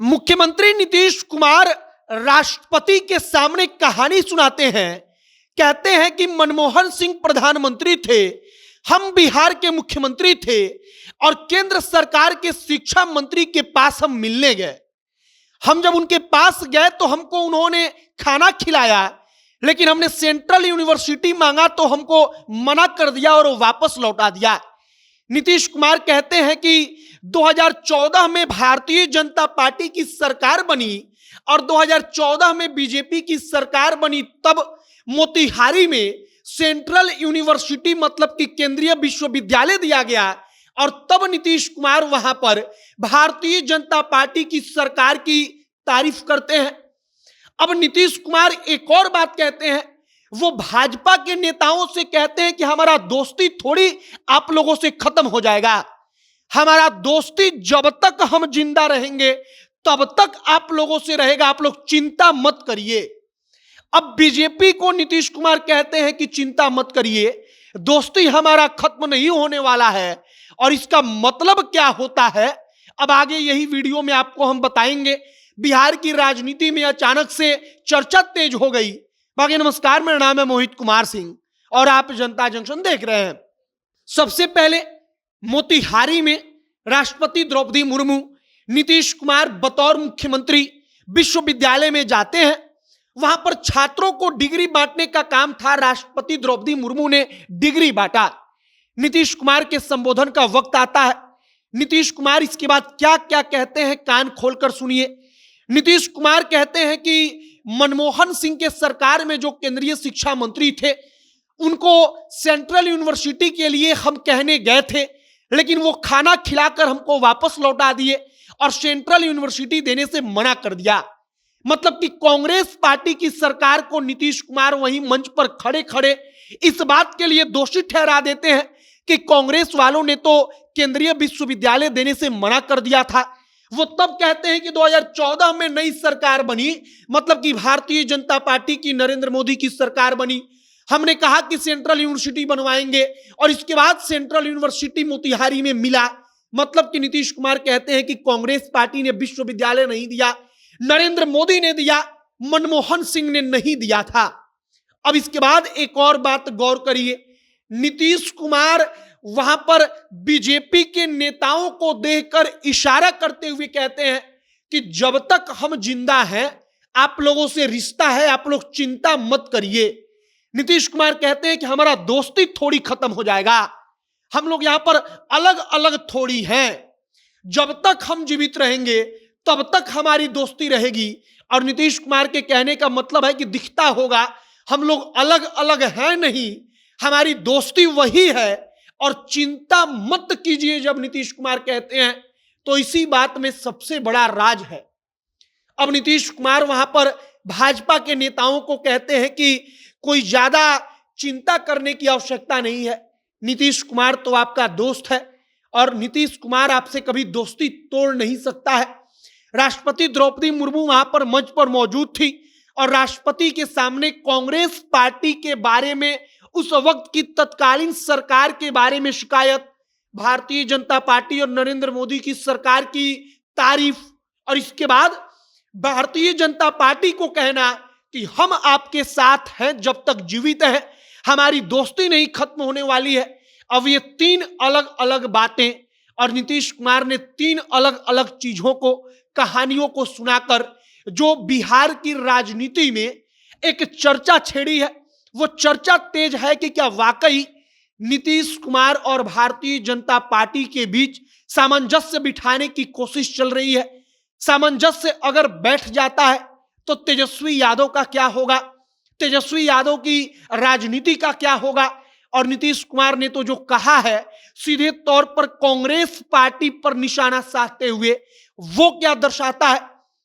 मुख्यमंत्री नीतीश कुमार राष्ट्रपति के सामने कहानी सुनाते हैं। कहते हैं कि मनमोहन सिंह प्रधानमंत्री थे, हम बिहार के मुख्यमंत्री थे और केंद्र सरकार के शिक्षा मंत्री के पास हम मिलने गए। हम जब उनके पास गए तो हमको उन्होंने खाना खिलाया, लेकिन हमने सेंट्रल यूनिवर्सिटी मांगा तो हमको मना कर दिया और वापस लौटा दिया। नीतीश कुमार कहते हैं कि 2014 में भारतीय जनता पार्टी की सरकार बनी और 2014 में बीजेपी की सरकार बनी, तब मोतिहारी में सेंट्रल यूनिवर्सिटी मतलब कि केंद्रीय विश्वविद्यालय दिया गया और तब नीतीश कुमार वहां पर भारतीय जनता पार्टी की सरकार की तारीफ करते हैं। अब नीतीश कुमार एक और बात कहते हैं, वो भाजपा के नेताओं से कहते हैं कि हमारा दोस्ती थोड़ी आप लोगों से खत्म हो जाएगा, हमारा दोस्ती जब तक हम जिंदा रहेंगे तब तक आप लोगों से रहेगा, आप लोग चिंता मत करिए। अब बीजेपी को नीतीश कुमार कहते हैं कि चिंता मत करिए, दोस्ती हमारा खत्म नहीं होने वाला है। और इसका मतलब क्या होता है अब आगे यही वीडियो में आपको हम बताएंगे। बिहार की राजनीति में अचानक से चर्चा तेज हो गई। बाकी नमस्कार, मेरा नाम है मोहित कुमार सिंह और आप जनता जंक्शन देख रहे हैं। सबसे पहले मोतिहारी में राष्ट्रपति द्रौपदी मुर्मू नीतीश कुमार बतौर मुख्यमंत्री विश्वविद्यालय में जाते हैं। वहां पर छात्रों को डिग्री बांटने का काम था, राष्ट्रपति द्रौपदी मुर्मू ने डिग्री बांटा। नीतीश कुमार के संबोधन का वक्त आता है। नीतीश कुमार इसके बाद क्या क्या कहते हैं, कान खोलकर सुनिए। नीतीश कुमार कहते हैं कि मनमोहन सिंह के सरकार में जो केंद्रीय शिक्षा मंत्री थे, उनको सेंट्रल यूनिवर्सिटी के लिए हम कहने गए थे, लेकिन वो खाना खिलाकर हमको वापस लौटा दिए और सेंट्रल यूनिवर्सिटी देने से मना कर दिया। मतलब कि कांग्रेस पार्टी की सरकार को नीतीश कुमार वहीं मंच पर खड़े खड़े इस बात के लिए दोषी ठहरा देते हैं कि कांग्रेस वालों ने तो केंद्रीय विश्वविद्यालय देने से मना कर दिया था। वो तब कहते हैं कि 2014 में नई सरकार बनी, मतलब कि भारतीय जनता पार्टी की नरेंद्र मोदी की सरकार बनी, हमने कहा कि सेंट्रल यूनिवर्सिटी बनवाएंगे और इसके बाद सेंट्रल यूनिवर्सिटी मोतिहारी में मिला। मतलब कि नीतीश कुमार कहते हैं कि कांग्रेस पार्टी ने विश्वविद्यालय नहीं दिया, नरेंद्र मोदी ने दिया, मनमोहन सिंह ने नहीं दिया था। अब इसके बाद एक और बात गौर करिए, नीतीश कुमार वहां पर बीजेपी के नेताओं को देखकर इशारा करते हुए कहते हैं कि जब तक हम जिंदा हैं आप लोगों से रिश्ता है, आप लोग चिंता मत करिए। नीतीश कुमार कहते हैं कि हमारा दोस्ती थोड़ी खत्म हो जाएगा, हम लोग यहां पर अलग अलग थोड़ी हैं, जब तक हम जीवित रहेंगे तब तक हमारी दोस्ती रहेगी। और नीतीश कुमार के कहने का मतलब है कि दिखता होगा हम लोग अलग अलग हैं नहीं, हमारी दोस्ती वही है और चिंता मत कीजिए। जब नीतीश कुमार कहते हैं तो इसी बात में सबसे बड़ा राज है। अब नीतीश कुमार वहां पर भाजपा के नेताओं को कहते हैं कि कोई ज्यादा चिंता करने की आवश्यकता नहीं है, नीतीश कुमार तो आपका दोस्त है और नीतीश कुमार आपसे कभी दोस्ती तोड़ नहीं सकता है। राष्ट्रपति द्रौपदी मुर्मू वहां पर मंच पर मौजूद थी और राष्ट्रपति के सामने कांग्रेस पार्टी के बारे में, उस वक्त की तत्कालीन सरकार के बारे में शिकायत, भारतीय जनता पार्टी और नरेंद्र मोदी की सरकार की तारीफ, और इसके बाद भारतीय जनता पार्टी को कहना कि हम आपके साथ हैं जब तक जीवित हैं, हमारी दोस्ती नहीं खत्म होने वाली है। अब ये तीन अलग अलग बातें और नीतीश कुमार ने तीन अलग अलग चीजों को, कहानियों को सुनाकर जो बिहार की राजनीति में एक चर्चा छेड़ी है, वो चर्चा तेज है कि क्या वाकई नीतीश कुमार और भारतीय जनता पार्टी के बीच सामंजस्य बिठाने की कोशिश चल रही है। सामंजस्य अगर बैठ जाता है तो तेजस्वी यादव का क्या होगा, तेजस्वी यादव की राजनीति का क्या होगा। और नीतीश कुमार ने तो जो कहा है सीधे तौर पर कांग्रेस पार्टी पर निशाना साधते हुए, वो क्या दर्शाता है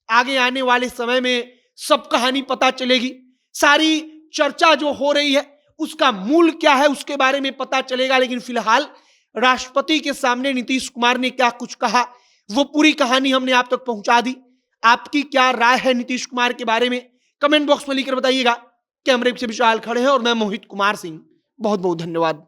आगे आने वाले समय में सब कहानी पता चलेगी। सारी चर्चा जो हो रही है उसका मूल क्या है उसके बारे में पता चलेगा। लेकिन फिलहाल राष्ट्रपति के सामने नीतीश कुमार ने क्या कुछ कहा, वो पूरी कहानी हमने आप तक पहुंचा दी। आपकी क्या राय है नीतीश कुमार के बारे में, कमेंट बॉक्स में लिखकर बताइएगा। कैमरे से विशाल खड़े हैं और मैं मोहित कुमार सिंह। बहुत बहुत धन्यवाद।